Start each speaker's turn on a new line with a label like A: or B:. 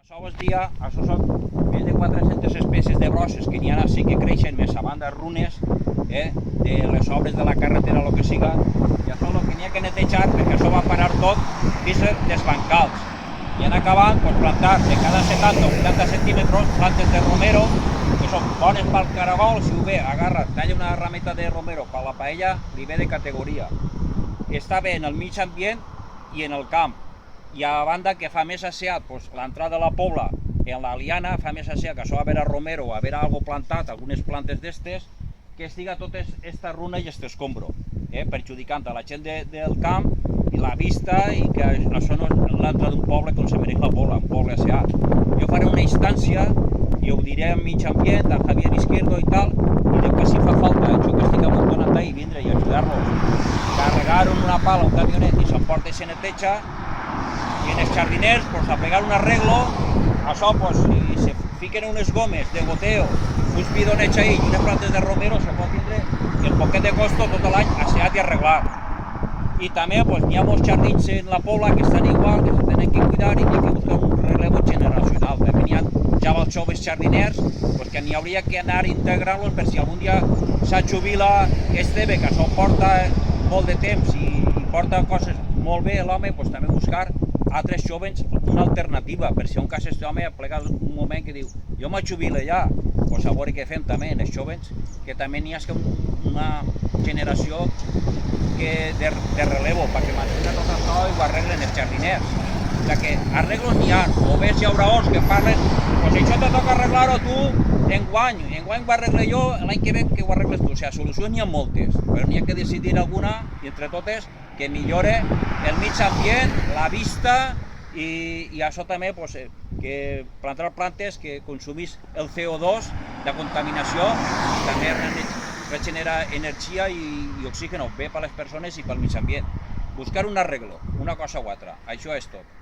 A: Qualsevol dia, això són més de 400 espècies de brosses que n'hi ha així que creixen més a banda runes de les obres de la carretera o el que siga, i això el que n'hi ha que netejar perquè això va parar tot dins dels bancals. I han acabat plantar de cada 70 o 80 centímetres plantes de romero que són bones pel caragol. Si ho ve, agarra, talla una rameta de romero per la paella, li ve de categoria. Està bé en el mig ambient i en el camp. I a banda que fa més asseat l'entrada de la pobla en la liana, fa més asseat que això va haver a romero o haver algo plantat, algunes plantes d'estes, que estiga tota esta runa i este escombro, perjudicant a la gent del camp i la vista, i que això no és l'entrada d'un poble com se mereix la pobla, un poble asseat. Jo faré una instància i ho diré en mig ambient, a Javier Izquierdo i tal, i de que si fa falta, jo que estic amuntonat ahí, vindre i ajudar-los, carregar una pala, un camionet i s'emporta i se neteja. I en els jardiners, a pegar un arreglo, això, si se fiquen unes gomes de goteo, uns bidonets ahí i unes plantes de romero, se pot tindre el poquet de costo tot l'any asseat i arreglat. I també n'hi ha molts jardins en la pobla que estan igual, que se tenen que cuidar i que buscar un relevo generacional. També n'hi ha ja els joves jardiners que n'hi hauria que anar integrant-los per si algun dia se jubila este, que això porta molt de temps i porta coses molt bé l'home, també buscar altres jóvens una alternativa, per si un cas aquest home ha plegat un moment que diu jo me jubilo ja, a veure què fem també en els jóvens, que també n'hi ha una generació de relevo, perquè mantenir tot això i ho arreglen els jardiners. Que arreglos n'hi ha, o ves llauraors que parlen, això te toca arreglar-ho tu enguany ho arregle jo, l'any que ve que ho arregles tu. O sigui, solucions n'hi ha moltes, però n'hi ha que decidir alguna, i entre totes, que millore el mig ambient, la vista, i això també, que plantar plantes que consumís el CO2, la contaminació, i també regenera energia i oxígeno, bé per les persones i pel mig ambient. Buscar un arreglo, una cosa o altra, això és tot.